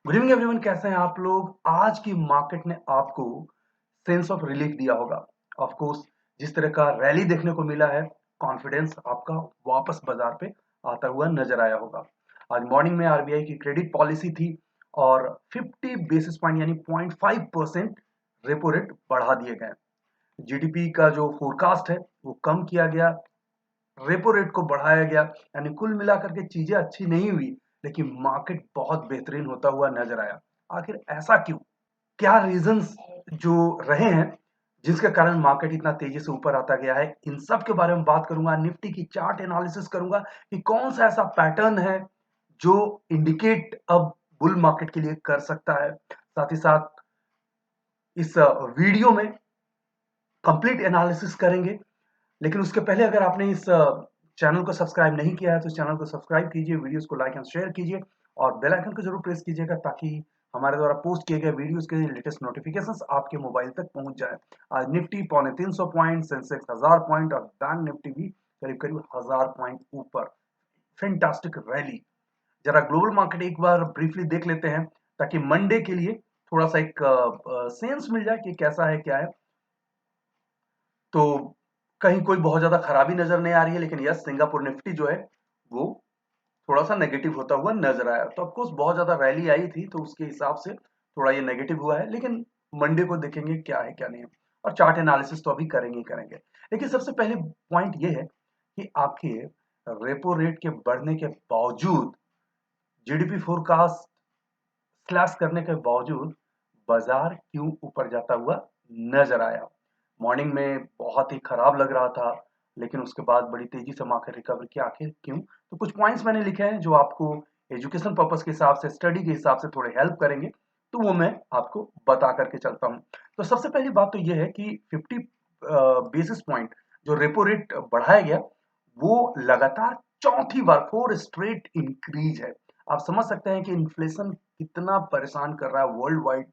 Good evening everyone, कैसे हैं आप लोग। आज की मार्केट ने आपको सेंस ऑफ रिलीफ दिया होगा। ऑफ कोर्स, जिस तरह का रैली देखने को मिला है, कॉन्फिडेंस आपका वापस बाजार पे आता हुआ नजर आया होगा। आज मॉर्निंग में आरबीआई की क्रेडिट पॉलिसी थी और 50 बेसिस पॉइंट यानी 0.5% रेपो रेट बढ़ा दिए गए। जीडीपी का जो फोरकास्ट है वो कम किया गया, रेपो रेट को बढ़ाया गया। यानी कुल मिलाकर के चीजें अच्छी नहीं हुई, लेकिन मार्केट बहुत बेहतरीन होता हुआ नजर आया। आखिर ऐसा क्यों? क्या रीजंस जो रहे हैं जिसके कारण मार्केट इतना तेजी से ऊपर आता गया है, इन सब के बारे में बात करूंगा। निफ्टी की चार्ट एनालिसिस करूंगा कि कौन सा ऐसा पैटर्न है जो इंडिकेट अब बुल मार्केट के लिए कर सकता है। साथ ही साथ इस वीडियो में कंप्लीट एनालिसिस करेंगे। लेकिन उसके पहले अगर आपने इस चैनल को सब्सक्राइब नहीं किया है तो इस चैनल को सब्सक्राइब कीजिए, वीडियोस को लाइक एंड शेयर कीजिए और बेल आइकन को जरूर प्रेस कीजिएगा ताकि हमारे द्वारा पोस्ट किए गए वीडियोस के लेटेस्ट नोटिफिकेशंस आपके मोबाइल तक पहुंच जाए। आज निफ्टी 350 पॉइंट, सेंसेक्स 1000 पॉइंट और बैंक निफ्टी भी करीब करीब 1000 पॉइंट ऊपर। Fantastic rally. जरा ग्लोबल मार्केट एक बार ब्रीफली देख लेते हैं ताकि मंडे के लिए थोड़ा सा एक सेंस मिल जाए कि कैसा है क्या है। तो कहीं कोई बहुत ज्यादा खराबी नजर नहीं आ रही है, लेकिन यस, सिंगापुर निफ्टी जो है वो थोड़ा सा नेगेटिव होता हुआ नजर आया। तो ऑफकोर्स बहुत ज्यादा रैली आई थी तो उसके हिसाब से थोड़ा ये नेगेटिव हुआ है, लेकिन मंडे को देखेंगे क्या है क्या नहीं है। और चार्ट एनालिसिस तो अभी करेंगे ही करेंगे। लेकिन सबसे पहले पॉइंट ये है कि आखिर रेपो रेट के बढ़ने के बावजूद, जीडीपी फोरकास्ट स्लैश करने के बावजूद बाजार क्यों ऊपर जाता हुआ नजर आया। मॉर्निंग में बहुत ही खराब लग रहा था, लेकिन उसके बाद बड़ी तेजी से मार्केट रिकवर किया। आखिर क्यों? तो कुछ पॉइंट्स मैंने लिखे हैं जो आपको एजुकेशन पर्पस के हिसाब से, स्टडी के हिसाब से थोड़े हेल्प करेंगे, तो वो मैं आपको बता करके चलता हूं। तो सबसे पहली बात तो ये है कि 50 बेसिस पॉइंट जो रेपो रेट बढ़ाया गया, वो लगातार चौथी बार, फोर स्ट्रेट इंक्रीज है। आप समझ सकते हैं कि इन्फ्लेशन कितना परेशान कर रहा है world wide,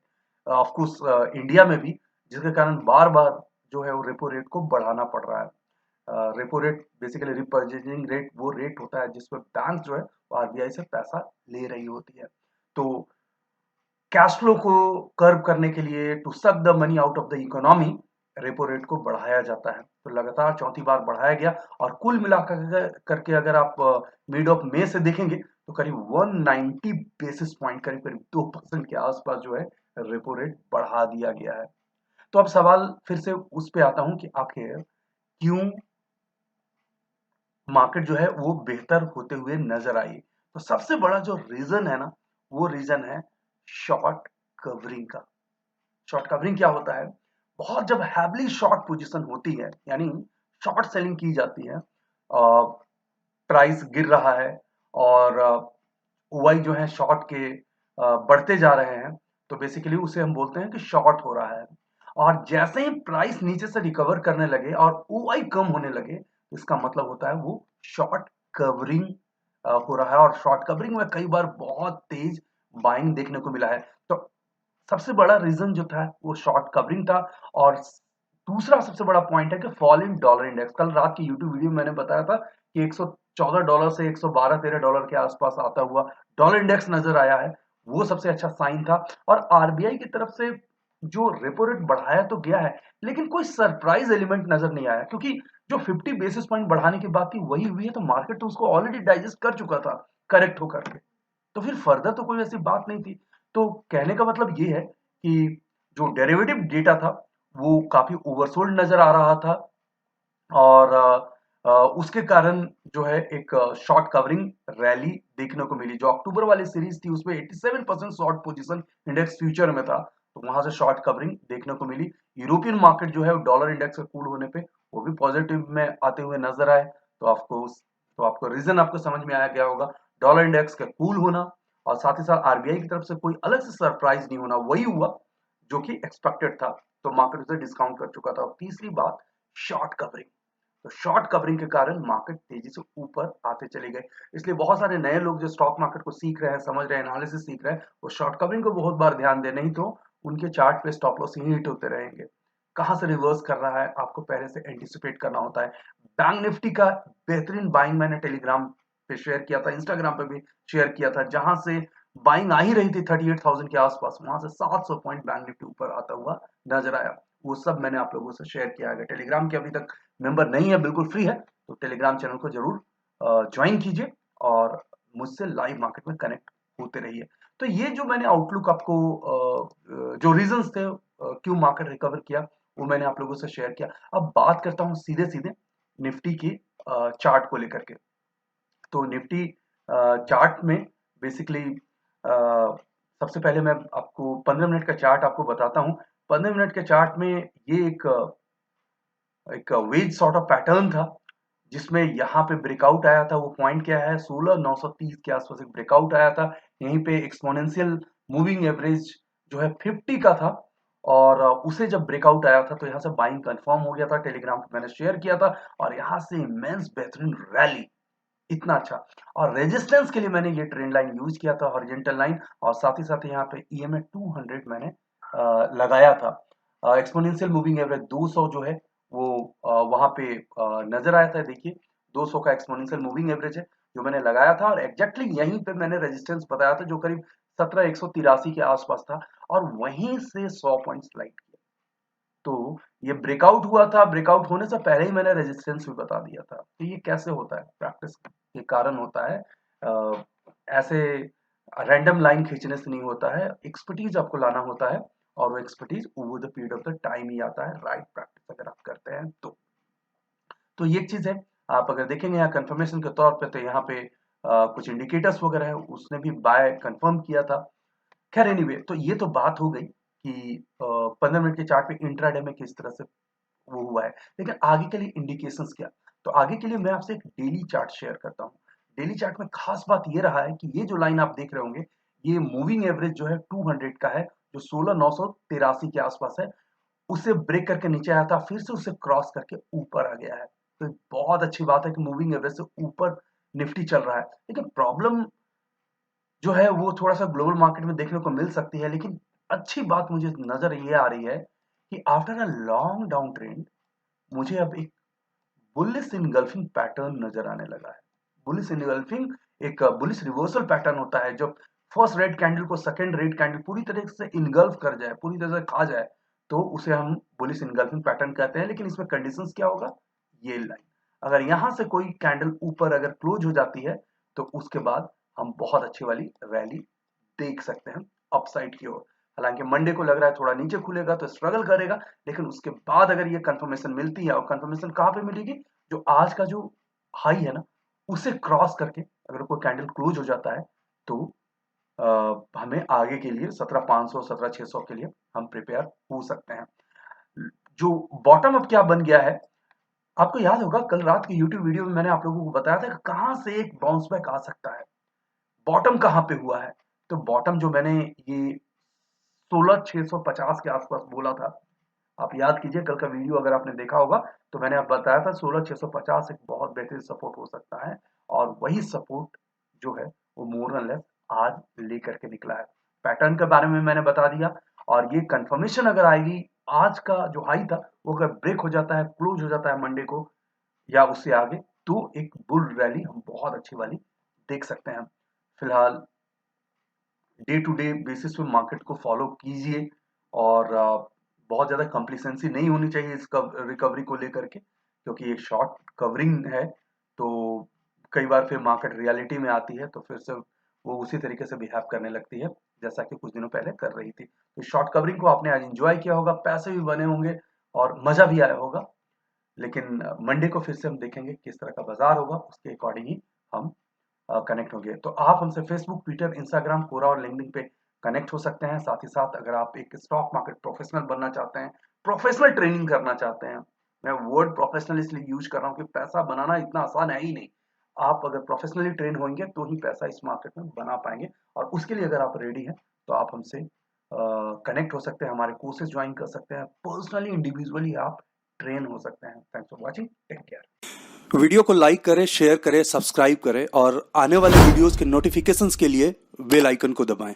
of course India में भी, जिसके कारण बार बार जो है वो रेपो रेट को बढ़ाना पड़ रहा है। Repo rate basically repurchasing rate, वो रेट होता है जिसमें बैंक जो है वो आरबीआई से पैसा ले रही होती है। तो कैश फ्लो को कर्व करने के लिए, to suck the money out of the economy, repo rate को बढ़ाया जाता है। तो लगातार चौथी बार बढ़ाया गया और कुल मिलाकर करके अगर आप मिड ऑफ मई से देखेंगे तो करीब 190 बेसिस पॉइंट, करीब करीब 2% के आसपास जो है रेपो रेट बढ़ा दिया गया है। तो अब सवाल फिर से उस पे आता हूं कि आखिर क्यों मार्केट जो है वो बेहतर होते हुए नजर आई। तो सबसे बड़ा जो रीजन है ना, वो रीजन है शॉर्ट कवरिंग का। शॉर्ट कवरिंग क्या होता है? बहुत जब हैवली शॉर्ट पोजीशन होती है, यानी शॉर्ट सेलिंग की जाती है, प्राइस गिर रहा है और ओआई जो है शॉर्ट के बढ़ते जा रहे हैं, तो बेसिकली उसे हम बोलते हैं कि शॉर्ट हो रहा है। और जैसे ही प्राइस नीचे से रिकवर करने लगे और ओआई कम होने लगे, इसका मतलब होता है वो शॉर्ट कवरिंग हो रहा है। और शॉर्ट कवरिंग में कई बार बहुत तेज बाइंग देखने को मिला है। तो सबसे बड़ा रीजन जो था वो शॉर्ट कवरिंग था। और दूसरा सबसे बड़ा पॉइंट है कि फॉल इन डॉलर इंडेक्स। कल रात की यूट्यूब वीडियो में मैंने बताया था कि $114 से 112-13 के आसपास आता हुआ डॉलर इंडेक्स नजर आया है। वो सबसे अच्छा साइन था। और आरबीआई की तरफ से जो रेपो रेट बढ़ाया तो गया है, लेकिन कोई सरप्राइज एलिमेंट नजर नहीं आया, क्योंकि जो 50 बेसिस पॉइंट बढ़ाने की बात थी वही हुई है। तो मार्केट तो उसको ऑलरेडी डाइजेस्ट कर चुका था करेक्ट होकर के। तो फिर फर्दर तो कोई ऐसी बात नहीं थी। तो कहने का मतलब ये है कि जो डेरिवेटिव डेटा था वो काफी ओवरसोल्ड नजर आ रहा था। और उसके कारण जो है एक शॉर्ट कवरिंग रैली देखने को मिली। जो अक्टूबर वाली सीरीज थी उसमें 87% शॉर्ट पोजीशन इंडेक्स फ्यूचर में था, तो वहां से शॉर्ट कवरिंग देखने को मिली। यूरोपियन मार्केट जो है डॉलर इंडेक्स के कूल होने पे वो भी पॉजिटिव में आते हुए नजर आए। तो आपको रीजन आपको समझ में आया गया होगा, डॉलर इंडेक्स का कूल होना और साथ ही साथ आरबीआई की तरफ से कोई अलग से सरप्राइज नहीं होना, वही हुआ जो कि एक्सपेक्टेड था। तो मार्केट उसे डिस्काउंट कर चुका था। और तीसरी बात, शॉर्ट कवरिंग। तो शॉर्ट कवरिंग के कारण मार्केट तेजी से ऊपर आते चले गए। इसलिए बहुत सारे नए लोग जो स्टॉक मार्केट को सीख रहे हैं, समझ रहे हैं, एनालिसिस सीख रहे हैं, वो शॉर्ट कवरिंग को बहुत बार ध्यान दें, नहीं तो उनके चार्ट पे स्टॉप लॉस ही हिट होते रहेंगे। कहां से रिवर्स कर रहा है आपको पहले से एंटिसिपेट करना होता है। बैंक निफ्टी का बेहतरीन बाइंग मैंने टेलीग्राम पे शेयर किया था, इंस्टाग्राम पे भी शेयर किया था, जहां से बाइंग आ ही रही थी 38,000 के आसपास, वहां से 700 पॉइंट बैंक निफ्टी ऊपर आता हुआ नजर आया। वो सब मैंने आप लोगों से शेयर किया। अगर टेलीग्राम के अभी तक मेंबर नहीं है, बिल्कुल फ्री है, तो टेलीग्राम चैनल को जरूर ज्वाइन कीजिए और मुझसे लाइव मार्केट में कनेक्ट होते रहिए। तो ये जो मैंने आउटलुक आपको जो रीजंस थे क्यों मार्केट रिकवर किया, वो मैंने आप लोगों से शेयर किया। अब बात करता हूँ सीधे सीधे निफ्टी की चार्ट को लेकर के। तो निफ्टी चार्ट में बेसिकली सबसे पहले मैं आपको 15 मिनट का चार्ट आपको बताता हूँ। 15 मिनट के चार्ट में ये एक वेज सॉर्ट ऑफ पैटर्न था, जिसमें यहाँ पे ब्रेकआउट आया था। वो पॉइंट क्या है, 16,930 के आसपास एक ब्रेकआउट आया था। यहीं पे एक्सपोनेंशियल मूविंग एवरेज जो है 50 का था, और उसे जब ब्रेकआउट आया था तो यहाँ से बाइंग कंफर्म हो गया था। टेलीग्राम पे मैंने शेयर किया था, और यहाँ से इमेंस बेहतरीन रैली, इतना अच्छा। और रेजिस्टेंस के लिए मैंने ये ट्रेंड लाइन यूज किया था, हॉरिजॉन्टल लाइन, और साथ ही साथ यहाँ पे EMA 200 मैंने लगाया था। एक्सपोनेंशियल मूविंग एवरेज 200 जो है वो वहां पे नजर आया था। देखिए 200 का एक्सपोनेंशियल मूविंग एवरेज है जो मैंने लगाया था, और एग्जैक्टली यहीं पे मैंने रेजिस्टेंस बताया था जो करीब 17,183 के आसपास था, और वहीं से 100 पॉइंट स्लाइड किया। तो ये ब्रेकआउट हुआ था, ब्रेकआउट होने से पहले ही मैंने रेजिस्टेंस भी बता दिया था। तो ये कैसे होता है, प्रैक्टिस के कारण होता है। ऐसे रैंडम लाइन खींचने से नहीं होता है, एक्सपर्टीज आपको लाना होता है, और वो expertise over the period of the time ही आता है, राइट प्रैक्टिस अगर आप करते हैं तो ये एक चीज है। आप अगर देखेंगे यहाँ कंफर्मेशन के तौर पे, तो यहाँ पे कुछ इंडिकेटर्स वगैरह है, उसने भी बाय कंफर्म किया था। खैर एनीवे, तो ये तो बात हो गई कि 15 मिनट के चार्ट पे इंट्राडे में किस तरह से वो हुआ है। लेकिन आगे के लिए इंडिकेशंस क्या? तो आगे के लिए मैं आपसे एक डेली चार्ट शेयर करता हूँ। डेली चार्ट में खास बात ये रहा है कि ये जो लाइन आप देख रहे होंगे, ये मूविंग एवरेज जो है 200 का है, जो 16,983 के आसपास है। उसे ब्रेक करके नीचे आया था, फिर से उसे क्रॉस करके ऊपर आ गया है। तो बहुत अच्छी बात है कि मूविंग एवरेज से ऊपर निफ्टी चल रहा है। लेकिन प्रॉब्लम जो है वो थोड़ा-सा ग्लोबल मार्केट में देखने को मिल सकती है, लेकिन अच्छी बात मुझे नज़र ये आ रही है कि after a long down trend मुझे अब एक बुलिश इनगल्फिंग पैटर्न नज़र आने लगा है। बुलिश इनगल्फिंग एक बुलिश रिवर्सल पैटर्न होता है, जब फर्स्ट रेड कैंडल को सेकंड रेड कैंडल पूरी तरह से इनगल्फ कर जाए, पूरी तरह से खा जाए, तो उसे हम बुलिश इनगल्फिंग पैटर्न कहते हैं। लेकिन इसमें कंडीशंस क्या होगा, ये लाइन अगर यहां से कोई कैंडल ऊपर अगर क्लोज हो जाती है, तो उसके बाद हम बहुत अच्छी वाली रैली देख सकते हैं अपसाइड की ओर। हालांकि मंडे को लग रहा है थोड़ा नीचे खुलेगा तो स्ट्रगल करेगा, लेकिन उसके बाद अगर ये कंफर्मेशन मिलती है, और कंफर्मेशन कहां पे मिलेगी, जो आज का जो हाई है ना, उसे क्रॉस करके अगर कोई कैंडल क्लोज हो जाता है, तो हमें आगे के लिए 17,500 17,600 के लिए हम प्रिपेयर हो सकते हैं। जो बॉटम अप क्या बन गया है, आपको याद होगा कल रात की यूट्यूब वीडियो में मैंने आप लोगों को बताया था कि कहां से एक बाउंस बैक आ सकता है, बॉटम कहां पे हुआ है। तो बॉटम जो मैंने ये 16,650 के आसपास बोला था, आप याद कीजिए कल का वीडियो अगर आपने देखा होगा, तो मैंने आप बताया था 16,650 एक बहुत बेहतरीन सपोर्ट हो सकता है, और वही सपोर्ट जो है वो मोर और लेस आज लेकर के निकला है। पैटर्न के बारे में मैंने बता दिया, और ये कंफर्मेशन अगर आएगी, आज का जो हाई था वो अगर ब्रेक हो जाता है, क्लोज हो जाता है मंडे को या उससे आगे, तो एक बुल रैली हम बहुत अच्छी वाली देख सकते हैं। फिलहाल डे टू डे बेसिस पे मार्केट को फॉलो कीजिए, और बहुत ज़्यादा कंप्लेसेंसी नहीं होनी चाहिए इस रिकवरी को लेकर के, क्योंकि ये शॉर्ट कवरिंग है। तो कई बार फिर मार्केट रियलिटी में आती है, तो फिर से वो उसी तरीके से बिहेव करने लगती है जैसा कि कुछ दिनों पहले कर रही थी। तो शॉर्ट कवरिंग को आपने आज एंजॉय किया होगा, पैसे भी बने होंगे और मज़ा भी आया होगा। लेकिन मंडे को फिर से हम देखेंगे किस तरह का बाजार होगा, उसके अकॉर्डिंग ही हम कनेक्ट होंगे। तो आप हमसे फेसबुक, ट्विटर, इंस्टाग्राम, कोरा और लिंक्डइन पे कनेक्ट हो सकते हैं। साथ ही साथ अगर आप एक स्टॉक मार्केट प्रोफेशनल बनना चाहते हैं, प्रोफेशनल ट्रेनिंग करना चाहते हैं, मैं वर्ड प्रोफेशनल इसलिए यूज कर रहा हूँ कि पैसा बनाना इतना आसान है ही नहीं। आप अगर प्रोफेशनली ट्रेन होंगे तो ही पैसा इस मार्केट में बना पाएंगे, और उसके लिए अगर आप रेडी हैं तो आप हमसे कनेक्ट हो सकते हैं, हमारे कोर्सेज ज्वाइन कर सकते हैं, पर्सनली इंडिविजुअली आप ट्रेन हो सकते हैं। Thanks for watching, take care. Video को लाइक करें, शेयर करें, सब्सक्राइब करें और आने वाले वीडियोस के नोटिफिकेशंस के लिए बेल आइकन को दबाएं।